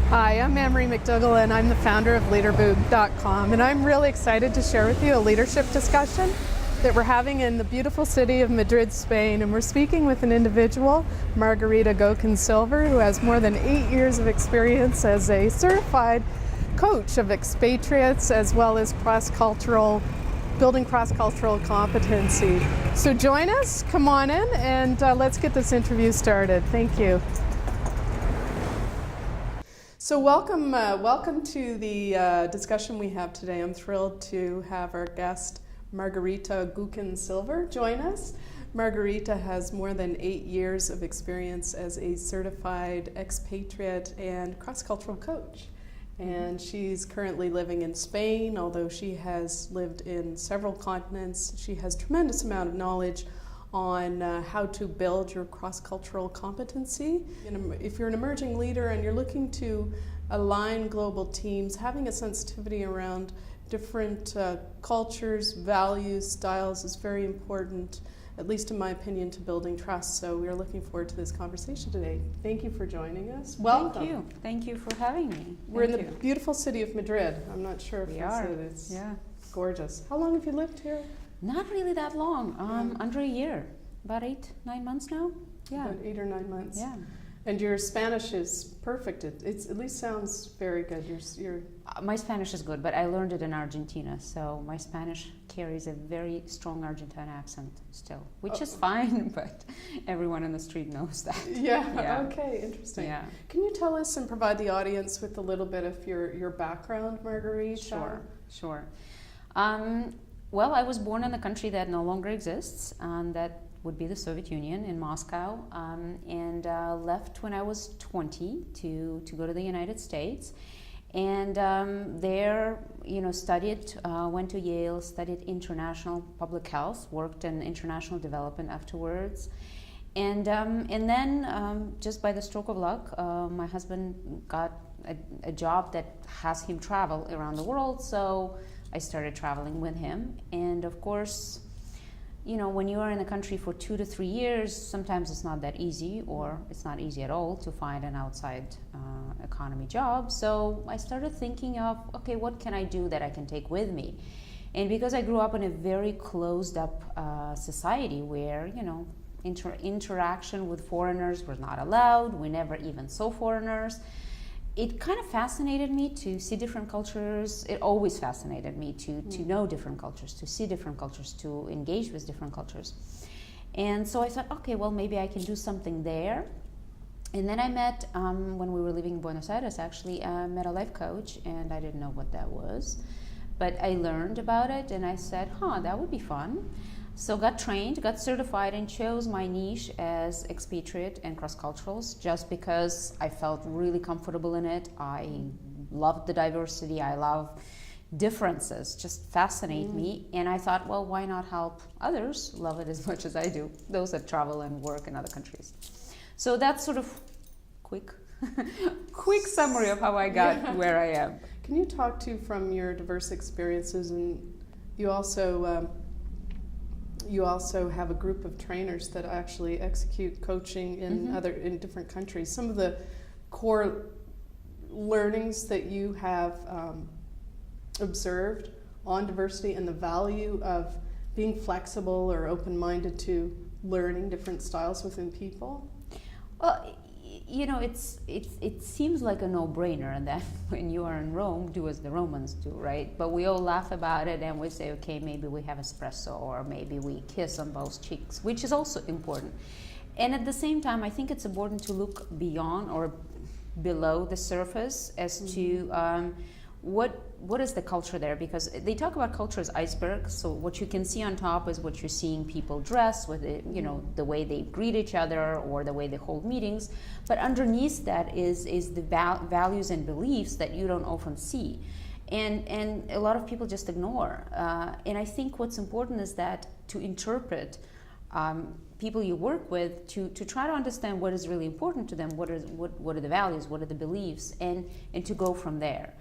Hi, I'm Anne-Marie McDougall and I'm the founder of LeaderBoom.com, and I'm really excited to share with you a leadership discussion that we're having in the beautiful city of Madrid, Spain, and we're speaking with an individual, Margarita Gokun Silver, who has more than 8 years of experience as a certified coach of expatriates as well as building cross-cultural competency. So join us, come on in, and let's get this interview started. Thank you. So welcome to the discussion we have today. I'm thrilled to have our guest, Margarita Gokun Silver, join us. Margarita has more than 8 years of experience as a certified expatriate and cross-cultural coach. And she's currently living in Spain, although she has lived in several continents. She has tremendous amount of knowledge on how to build your cross-cultural competency. If you're an emerging leader and you're looking to align global teams, having a sensitivity around different cultures, values, styles is very important, at least in my opinion, to building trust. So we're looking forward to this conversation today. Thank you for joining us. Welcome. Thank you. Thank you for having me. We're in the beautiful city of Madrid. I'm not sure if it's yeah. Gorgeous. How long have you lived here? Not really that long. Under a year. About 8-9 months now. Yeah. About 8 or 9 months. Yeah. And your Spanish is perfect. It's at least sounds very good. My Spanish is good, but I learned it in Argentina, so my Spanish carries a very strong Argentine accent still, which is fine, but everyone in the street knows that. Yeah. Okay. Interesting. Yeah. Can you tell us and provide the audience with a little bit of your background, Margarita? Sure. Well, I was born in a country that no longer exists, and that would be the Soviet Union in Moscow, and left when I was 20 to go to the United States, and there, studied, went to Yale, studied international public health, worked in international development afterwards, and then just by the stroke of luck, my husband got a job that has him travel around the world, so I started traveling with him, and of course, when you are in a country for 2 to 3 years, sometimes it's not that easy, or it's not easy at all to find an outside economy job. So I started thinking of, okay, what can I do that I can take with me? And because I grew up in a very closed up society where, interaction with foreigners was not allowed, we never even saw foreigners, it kind of fascinated me to see different cultures. It always fascinated me to know different cultures, to see different cultures, to engage with different cultures. And so I thought, okay, well, maybe I can do something there. And then I met, when we were living in Buenos Aires, actually, met a life coach, and I didn't know what that was. But I learned about it, and I said, that would be fun. So got trained, got certified, and chose my niche as expatriate and cross-culturals just because I felt really comfortable in it. I loved the diversity. I love differences, just fascinate me. And I thought, well, why not help others love it as much as I do, those that travel and work in other countries. So that's sort of quick summary of how I got where I am. Can you talk to, from your diverse experiences, and you also have a group of trainers that actually execute coaching in different countries. Some of the core learnings that you have observed on diversity and the value of being flexible or open-minded to learning different styles within people? Well, it seems like a no-brainer, and that when you are in Rome, do as the Romans do, right? But we all laugh about it and we say, okay, maybe we have espresso, or maybe we kiss on both cheeks, which is also important. And at the same time, I think it's important to look beyond or below the surface as to what is the culture there, because they talk about culture as icebergs. So what you can see on top is what you're seeing people dress with, the way they greet each other or the way they hold meetings. But underneath that is the values and beliefs that you don't often see, and a lot of people just ignore. And I think what's important is that to interpret people you work with, to try to understand what is really important to them, what are the values, what are the beliefs, and to go from there.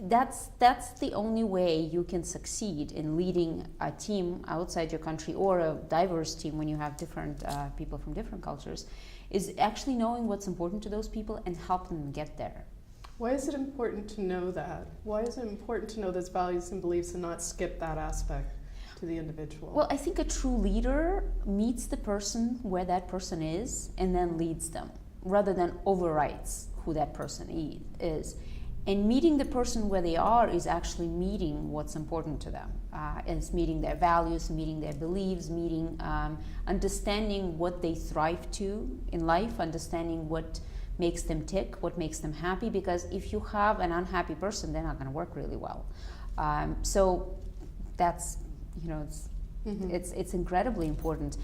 that's the only way you can succeed in leading a team outside your country, or a diverse team when you have different people from different cultures, is actually knowing what's important to those people and helping them get there. Why is it important to know that? Why is it important to know those values and beliefs and not skip that aspect to the individual? Well, I think a true leader meets the person where that person is and then leads them, rather than overwrites who that person is. And meeting the person where they are is actually meeting what's important to them. It's meeting their values, meeting their beliefs, understanding what they thrive to in life, understanding what makes them tick, what makes them happy, because if you have an unhappy person, they're not going to work really well. So that's, it's incredibly important.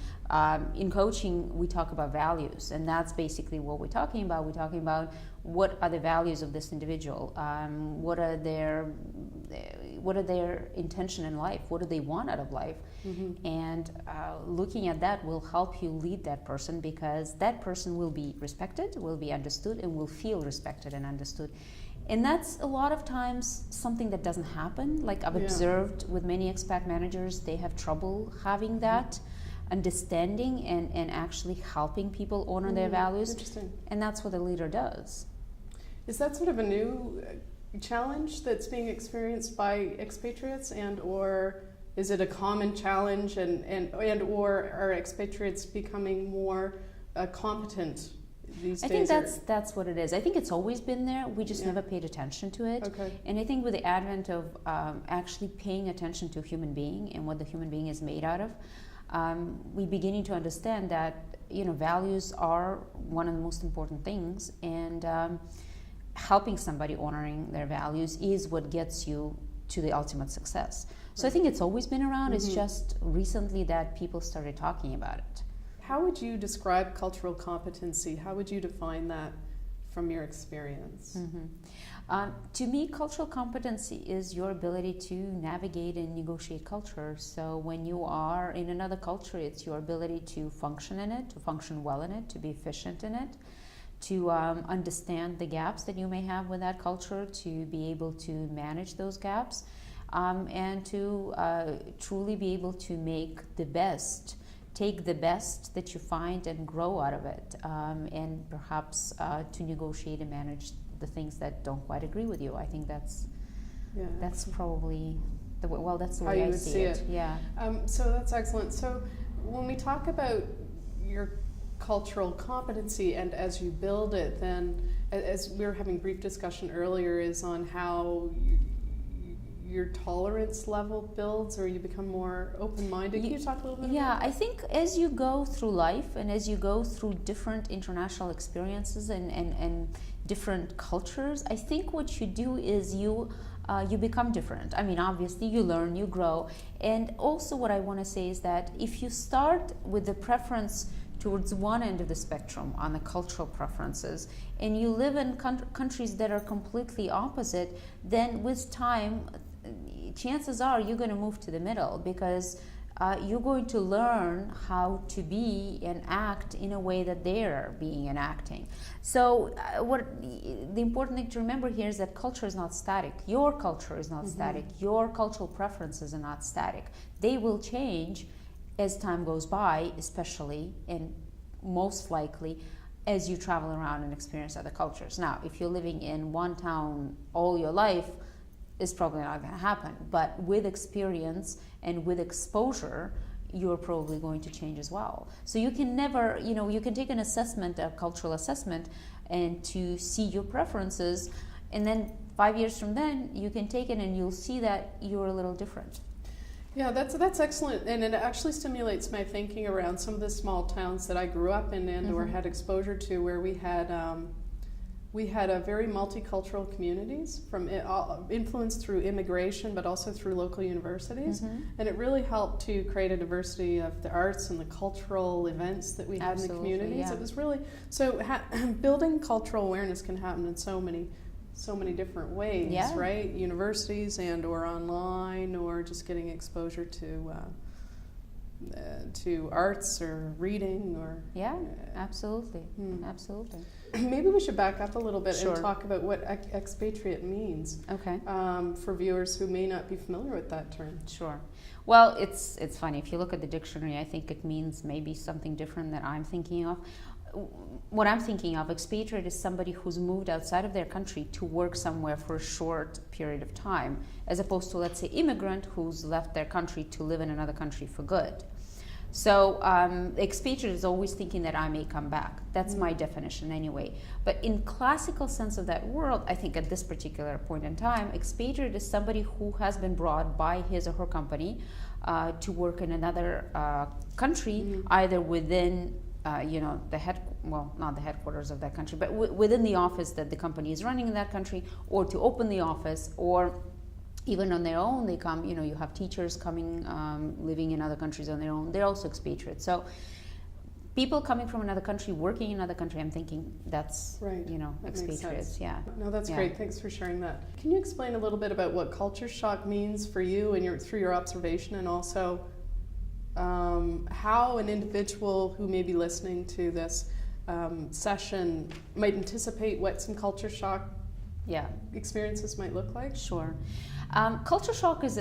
In coaching, we talk about values, and that's basically what we're talking about. We're talking about what are the values of this individual, what are their intention in life, what do they want out of life, and looking at that will help you lead that person, because that person will be respected, will be understood, and will feel respected and understood. And that's a lot of times something that doesn't happen. Like I've observed with many expat managers, they have trouble having that understanding and actually helping people honor their values. Interesting. And that's what a leader does. Is that sort of a new challenge that's being experienced by expatriates, and or is it a common challenge, and or are expatriates becoming more competent these days? I think that's what it is. I think it's always been there. We just never paid attention to it. Okay. And I think with the advent of actually paying attention to a human being and what the human being is made out of, we're beginning to understand that values are one of the most important things, and helping somebody honoring their values is what gets you to the ultimate success. So I think it's always been around. It's just recently that people started talking about it. How would you describe cultural competency? How would you define that from your experience? To me, cultural competency is your ability to navigate and negotiate culture. So when you are in another culture, it's your ability to function in it, to function well in it, to be efficient in it, to understand the gaps that you may have with that culture, to be able to manage those gaps, and to truly be able to take the best that you find and grow out of it, and perhaps to negotiate and manage the things that don't quite agree with you. I think that's probably the way I see it. Yeah. So that's excellent. So when we talk about your cultural competency and as you build it, then as we were having brief discussion earlier, is on how your tolerance level builds, or you become more open-minded. Can you talk a little bit about that? I think as you go through life and as you go through different international experiences and different cultures, I think what you do is you become different. I mean, obviously you learn, you grow. And also what I want to say is that if you start with the preference towards one end of the spectrum on the cultural preferences, and you live in countries that are completely opposite, then with time, chances are you're going to move to the middle, because you're going to learn how to be and act in a way that they're being and acting. So what the important thing to remember here is that culture is not static. Your culture is not static. Your cultural preferences are not static. They will change as time goes by, especially and most likely as you travel around and experience other cultures. Now, if you're living in one town all your life, it's probably not going to happen. But with experience and with exposure, you're probably going to change as well. So you can never, you can take an assessment, a cultural assessment, and to see your preferences, and then 5 years from then, you can take it and you'll see that you're a little different. Yeah, that's excellent, and it actually stimulates my thinking around some of the small towns that I grew up in and or had exposure to, where we had a very multicultural communities, from influenced through immigration, but also through local universities, and it really helped to create a diversity of the arts and the cultural events that we had in the communities. Yeah. It was really building cultural awareness can happen in so many different ways, right? Universities and or online, or just getting exposure to to arts or reading or... Yeah, absolutely, absolutely. Maybe we should back up a little bit Sure. and talk about what expatriate means. Okay. For viewers who may not be familiar with that term. Sure. Well, it's funny. If you look at the dictionary, I think it means maybe something different that I'm thinking of. What I'm thinking of, expatriate is somebody who's moved outside of their country to work somewhere for a short period of time, as opposed to, let's say, immigrant who's left their country to live in another country for good. So expatriate is always thinking that I may come back. That's my definition anyway. But in classical sense of that word, I think at this particular point in time, expatriate is somebody who has been brought by his or her company to work in another country, either within not the headquarters of that country, but within the office that the company is running in that country, or to open the office, or even on their own. They come, you have teachers coming, living in other countries on their own. They're also expatriates. So people coming from another country, working in another country, I'm thinking that's, right. That expatriates. Yeah. No, that's great. Thanks for sharing that. Can you explain a little bit about what culture shock means for you and through your observation, and also how an individual who may be listening to this session might anticipate what some culture shock experiences might look like? Sure. Culture shock is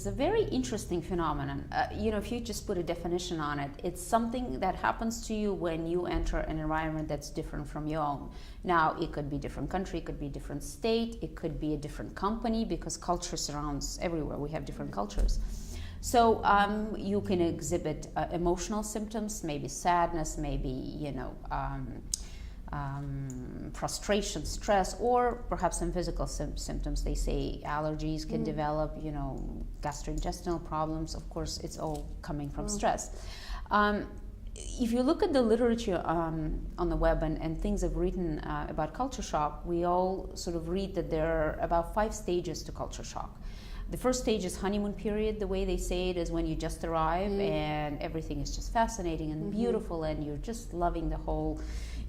a very interesting phenomenon. If you just put a definition on it, it's something that happens to you when you enter an environment that's different from your own. Now, it could be different country, it could be different state, it could be a different company, because culture surrounds everywhere. We have different cultures. So you can exhibit emotional symptoms, maybe sadness, maybe, frustration, stress, or perhaps some physical symptoms. They say allergies can develop, gastrointestinal problems. Of course, it's all coming from stress. If you look at the literature on the web and things have written about culture shock, we all sort of read that there are about 5 stages to culture shock. The first stage is honeymoon period. The way they say it is when you just arrive and everything is just fascinating and beautiful, and you're just loving the whole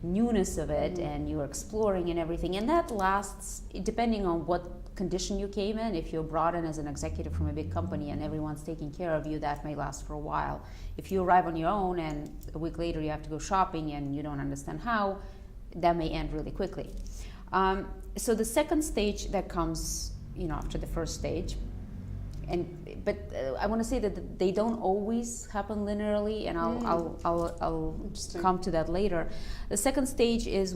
newness of it, and you're exploring and everything. And that lasts, depending on what condition you came in. If you're brought in as an executive from a big company and everyone's taking care of you, that may last for a while. If you arrive on your own and a week later you have to go shopping and you don't understand how, that may end really quickly. So the second stage that comes after the first stage, but I want to say that they don't always happen linearly, and I'll come to that later. The second stage is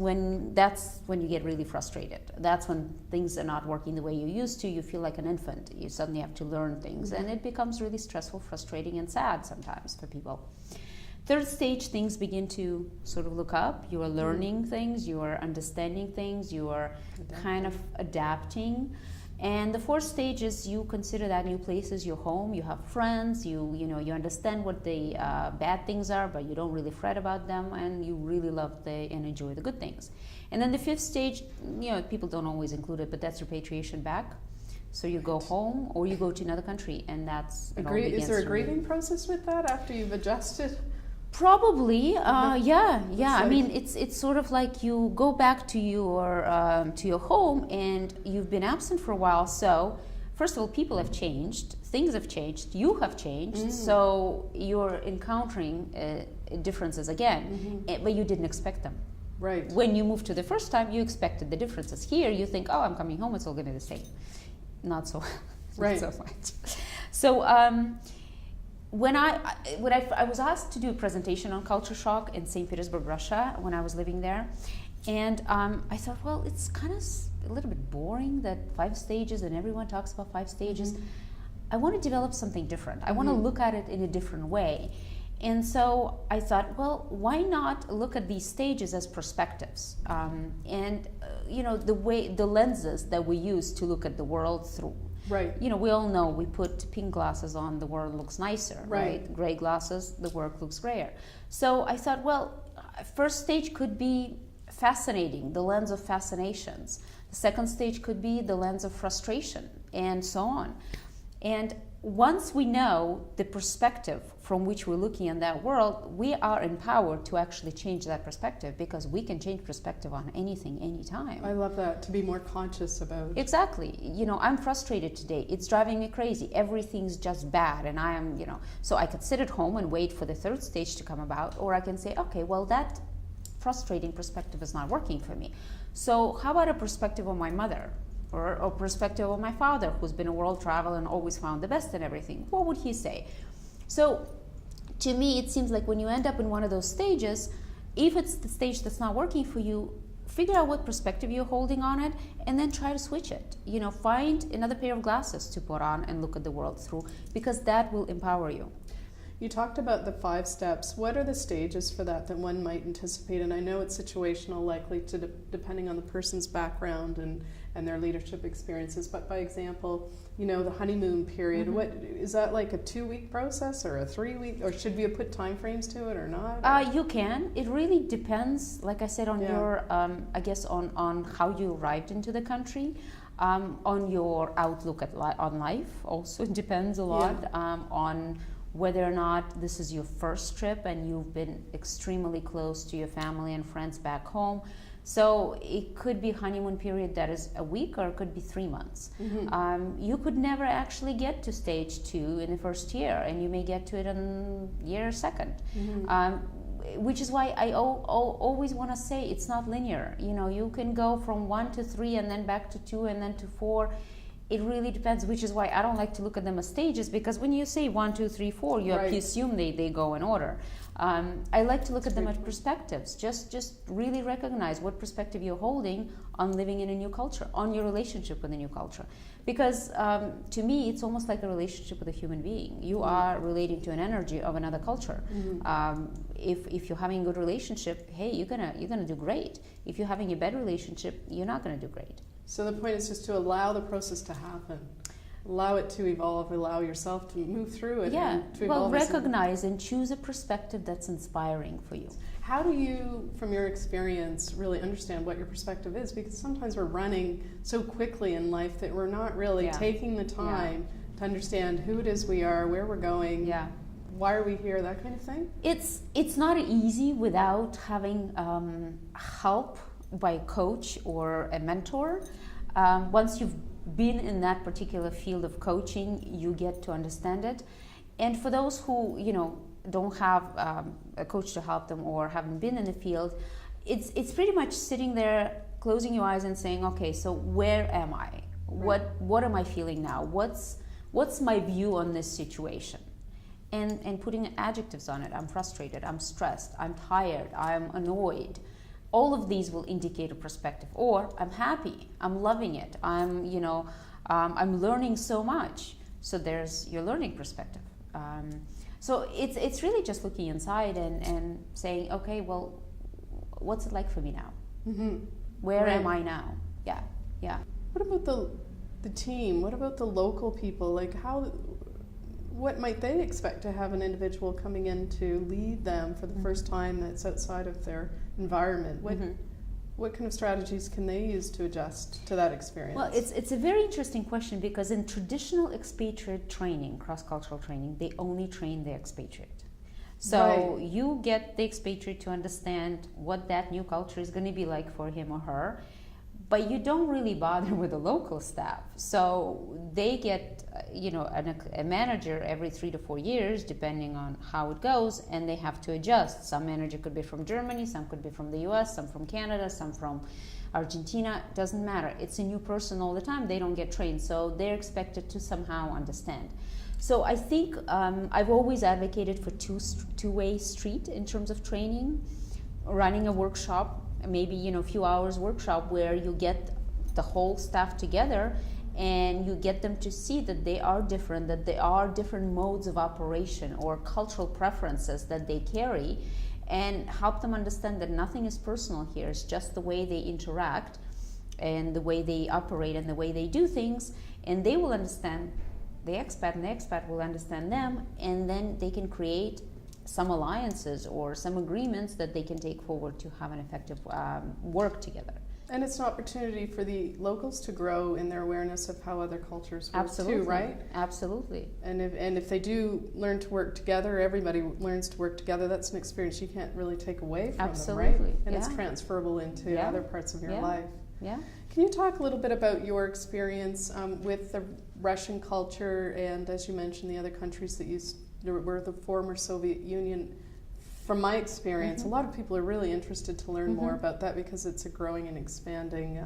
that's when you get really frustrated. That's when things are not working the way you used to. You feel like an infant. You suddenly have to learn things, and it becomes really stressful, frustrating, and sad sometimes for people. Third stage, things begin to sort of look up. You are learning things, you are understanding things, you are kind of adapting. And the fourth stage is you consider that new place as your home. You have friends. You understand what the bad things are, but you don't really fret about them, and you really love and enjoy the good things. And then the fifth stage, people don't always include it, but that's repatriation back. So you go home or you go to another country, and that's Is there a grieving process with that after you've adjusted? Probably, yeah. I mean, it's sort of like you go back to your home, and you've been absent for a while. So, first of all, people have changed, things have changed, you have changed. So you're encountering differences again, but you didn't expect them. Right. When you moved to the first time, you expected the differences. Here, you think, oh, I'm coming home; it's all going to be the same. Not so, right. Not so much. So. When I was asked to do a presentation on culture shock in St. Petersburg, Russia, when I was living there, and I thought, well, it's kind of a little bit boring that 5 stages and everyone talks about 5 stages. I want to develop something different. I want to look at it in a different way. And so I thought, well, why not look at these stages as perspectives? The lenses that we use to look at the world through. Right. We all know we put pink glasses on, the world looks nicer, right? Gray glasses, the world looks grayer. So I thought, well, first stage could be fascinating, the lens of fascinations. The second stage could be the lens of frustration, and so on. And once we know the perspective from which we're looking at that world, we are empowered to actually change that perspective, because we can change perspective on anything, anytime. I love that, to be more conscious about. Exactly. I'm frustrated today. It's driving me crazy. Everything's just bad, and I am, so I could sit at home and wait for the third stage to come about, or I can say, okay, well, that frustrating perspective is not working for me. So how about a perspective of my mother? Or a perspective of my father, who's been a world traveler and always found the best in everything? What would he say? So to me, it seems like when you end up in one of those stages, if it's the stage that's not working for you, figure out what perspective you're holding on it, and then try to switch it. Find another pair of glasses to put on and look at the world through, because that will empower you. You talked about the 5 steps. What are the stages for that one might anticipate? And I know it's situational, likely to depending on the person's background and their leadership experiences. But by example, the honeymoon period, what is that, like a 2-week process or a 3-week, or should we put time frames to it or not? You can. It really depends, like I said, on your, I guess, on how you arrived into the country. On your outlook on life also, it depends a lot. On whether or not this is your first trip and you've been extremely close to your family and friends back home. So it could be honeymoon period that is a week, or it could be 3 months. You could never actually get to stage 2 in the first year, and you may get to it in year second. Which is why I always want to say it's not linear. You can go from 1 to 3 and then back to 2 and then to 4. It really depends, which is why I don't like to look at them as stages, because when you say 1, 2, 3, 4, you assume they go in order. I like to look at them as perspectives. Just really recognize what perspective you're holding on living in a new culture, on your relationship with a new culture. Because to me, it's almost like a relationship with a human being. You are relating to an energy of another culture. If you're having a good relationship, hey, you're gonna do great. If you're having a bad relationship, you're not gonna do great. So the point is just to allow the process to happen. Allow it to evolve, allow yourself to move through it. Yeah, and to evolve. Recognize and choose a perspective that's inspiring for you. How do you, from your experience, really understand what your perspective is? Because sometimes we're running so quickly in life that we're not really taking the time to understand who it is we are, where we're going, why are we here, that kind of thing? It's not easy without having help by a coach or a mentor. Once you've been in that particular field of coaching, you get to understand it. And for those who don't have a coach to help them or haven't been in the field, it's pretty much sitting there, closing your eyes and saying, okay, so where am I? What am I feeling now? What's my view on this situation? And putting adjectives on it. I'm frustrated, I'm stressed, I'm tired, I'm annoyed. All of these will indicate a perspective. Or I'm happy, I'm loving it, I'm learning so much. So there's your learning perspective. So it's really just looking inside and saying, okay, well, what's it like for me now? Where am I now? Yeah. What about the team? What about the local people? Like what might they expect to have an individual coming in to lead them for the first time that's outside of their environment? What kind of strategies can they use to adjust to that experience? Well, it's a very interesting question, because in traditional expatriate training, cross-cultural training, they only train the expatriate. So you get the expatriate to understand what that new culture is going to be like for him or her, but you don't really bother with the local staff. So they get, a manager every 3 to 4 years, depending on how it goes, and they have to adjust. Some manager could be from Germany, some could be from the US, some from Canada, some from Argentina. Doesn't matter. It's a new person all the time. They don't get trained, so they're expected to somehow understand. So I think I've always advocated for two-way street in terms of training, running a workshop, maybe a few hours workshop where you get the whole staff together and you get them to see that they are different, that there are different modes of operation or cultural preferences that they carry, and help them understand that nothing is personal here. It's just the way they interact and the way they operate and the way they do things, and they will understand the expat and the expat will understand them, and then they can create some alliances or some agreements that they can take forward to have an effective work together. And it's an opportunity for the locals to grow in their awareness of how other cultures work Absolutely. too, right? Absolutely. And if they do learn to work together, everybody learns to work together, that's an experience you can't really take away from Absolutely. them, right? And it's Yeah. transferable into Yeah. other parts of your Yeah. life. Yeah. Can you talk a little bit about your experience with the Russian culture and, as you mentioned, the other countries that were the former Soviet Union? From my experience, a lot of people are really interested to learn more about that because it's a growing and expanding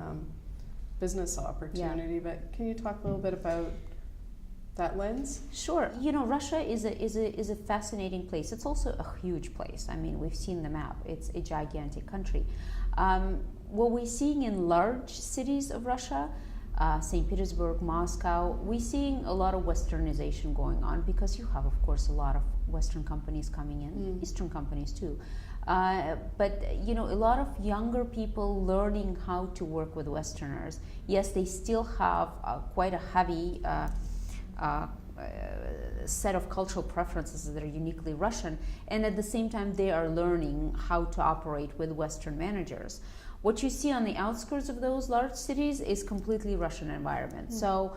business opportunity. But can you talk a little bit about that lens? Sure. Russia is a fascinating place. It's also a huge place. I mean, we've seen the map. It's a gigantic country. What we're seeing in large cities of Russia, St. Petersburg, Moscow, we're seeing a lot of westernization going on because you have, of course, a lot of Western companies coming in, Eastern companies too. But a lot of younger people learning how to work with Westerners. Yes, they still have quite a heavy set of cultural preferences that are uniquely Russian, and at the same time they are learning how to operate with Western managers. What you see on the outskirts of those large cities is completely Russian environment. So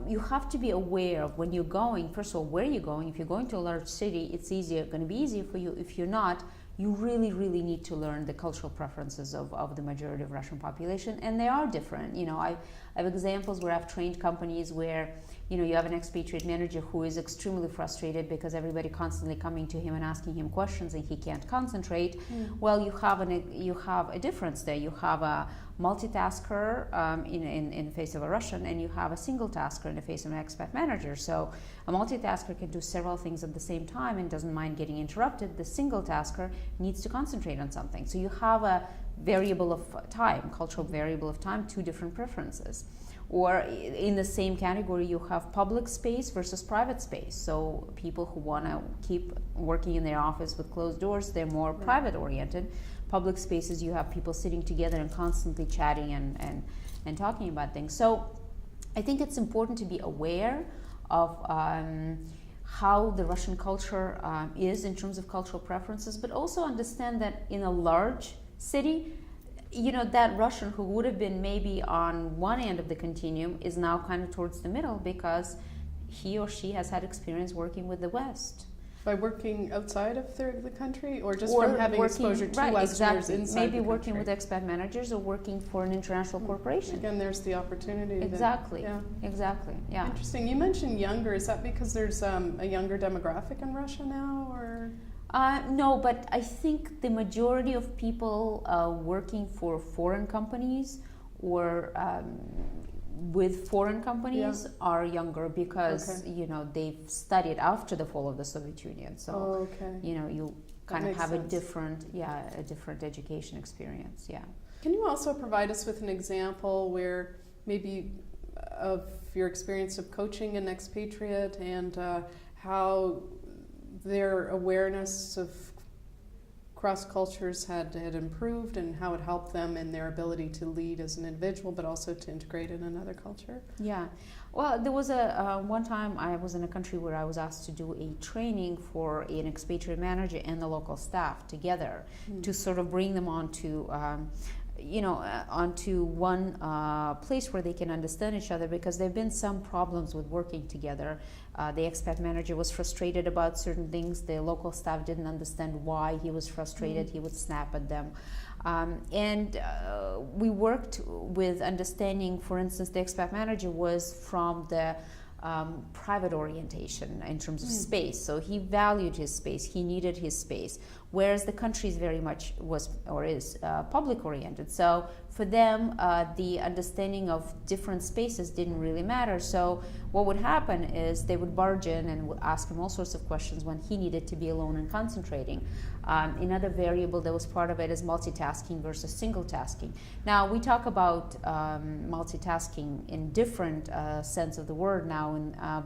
you have to be aware of when you're going, first of all, where you're going. If you're going to a large city, it's going to be easier for you. If you're not, you really, really need to learn the cultural preferences of the majority of Russian population, and they are different. I have examples where I've trained companies where you have an expatriate manager who is extremely frustrated because everybody constantly coming to him and asking him questions and he can't concentrate. Well, you have a difference there. You have a multitasker in the face of a Russian, and you have a single tasker in the face of an expat manager. So a multitasker can do several things at the same time and doesn't mind getting interrupted. The single tasker needs to concentrate on something. So you have a variable of time, cultural variable of time, two different preferences. Or in the same category, you have public space versus private space. So people who want to keep working in their office with closed doors, they're more private oriented. Public spaces, you have people sitting together and constantly chatting and talking about things. So I think it's important to be aware of how the Russian culture is in terms of cultural preferences, but also understand that in a large city, that Russian who would have been maybe on one end of the continuum is now kind of towards the middle because he or she has had experience working with the West. By working outside of the country, or just from having exposure to Westerners inside maybe the working country? with expat managers or working for an international corporation. Again, there's the opportunity. Exactly. Exactly. Yeah. Interesting. You mentioned younger. Is that because there's a younger demographic in Russia now, or? No, but I think the majority of people working for foreign companies or with foreign companies are younger because they've studied after the fall of the Soviet Union. So you kind of have a different education experience. Yeah. Can you also provide us with an example where maybe of your experience of coaching an expatriate and how their awareness of cross cultures had improved and how it helped them in their ability to lead as an individual, but also to integrate in another culture? Yeah. Well, there was one time I was in a country where I was asked to do a training for an expatriate manager and the local staff together to sort of bring them onto one place where they can understand each other, because there have been some problems with working together. The expat manager was frustrated about certain things. The local staff didn't understand why he was frustrated. He would snap at them. We worked with understanding, for instance, the expat manager was from the private orientation in terms of space. So he valued his space, he needed his space, whereas the country is very much is public oriented. So for them, the understanding of different spaces didn't really matter. So what would happen is they would barge in and would ask him all sorts of questions when he needed to be alone and concentrating. Another variable that was part of it is multitasking versus single tasking. Now we talk about multitasking in different sense of the word now,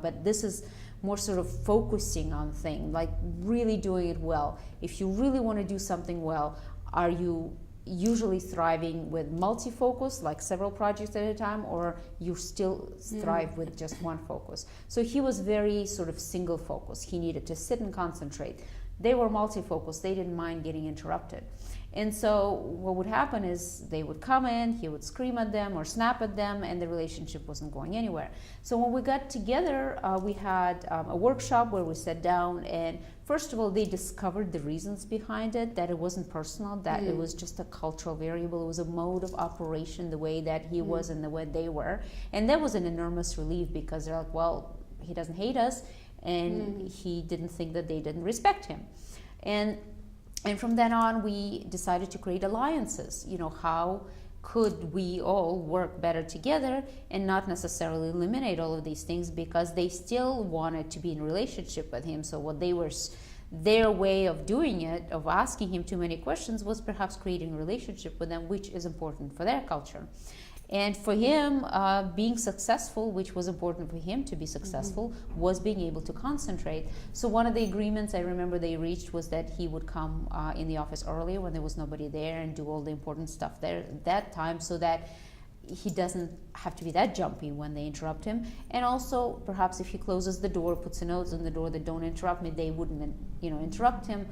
but this is more sort of focusing on things, like really doing it well. If you really want to do something well, are you usually thriving with multi-focus, like several projects at a time, or you still thrive with just one focus? So he was very sort of single focus. He needed to sit and concentrate. they were multifocus. They didn't mind getting interrupted. And so what would happen is they would come in, he would scream at them or snap at them, and the relationship wasn't going anywhere. So when we got together, we had a workshop where we sat down, and first of all, they discovered the reasons behind it, that it wasn't personal, that it was just a cultural variable. It was a mode of operation, the way that he was and the way they were. And that was an enormous relief, because they're like, well, he doesn't hate us, and he didn't think that they didn't respect him. And from then on, we decided to create alliances. You know, how could we all work better together and not necessarily eliminate all of these things, because they still wanted to be in relationship with him. So what they were, their way of doing it, of asking him too many questions, was perhaps creating a relationship with them, which is important for their culture. And for him, being successful, which was important for him to be successful, was being able to concentrate. So one of the agreements I remember they reached was that he would come in the office earlier when there was nobody there and do all the important stuff there at that time, so that he doesn't have to be that jumpy when they interrupt him. And also, perhaps if he closes the door, puts a note on the door that don't interrupt me, they wouldn't, interrupt him.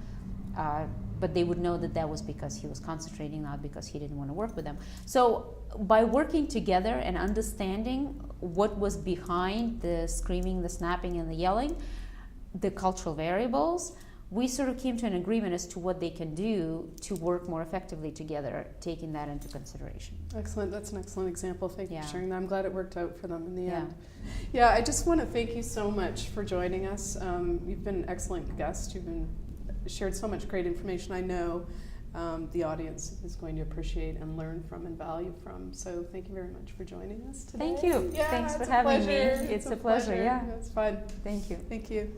But they would know that that was because he was concentrating, not because he didn't want to work with them. So by working together and understanding what was behind the screaming, the snapping, and the yelling, the cultural variables, we sort of came to an agreement as to what they can do to work more effectively together, taking that into consideration. Excellent. That's an excellent example. Thank you for Yeah. sharing that. I'm glad it worked out for them in the Yeah. end. Yeah, I just want to thank you so much for joining us. You've been an excellent guest. You've been shared so much great information. I know the audience is going to appreciate and learn from and value from. So thank you very much for joining us today. Thank you. Yeah, Thanks for it's a having pleasure. me. It's a pleasure. Yeah. It's fun. Thank you. Thank you.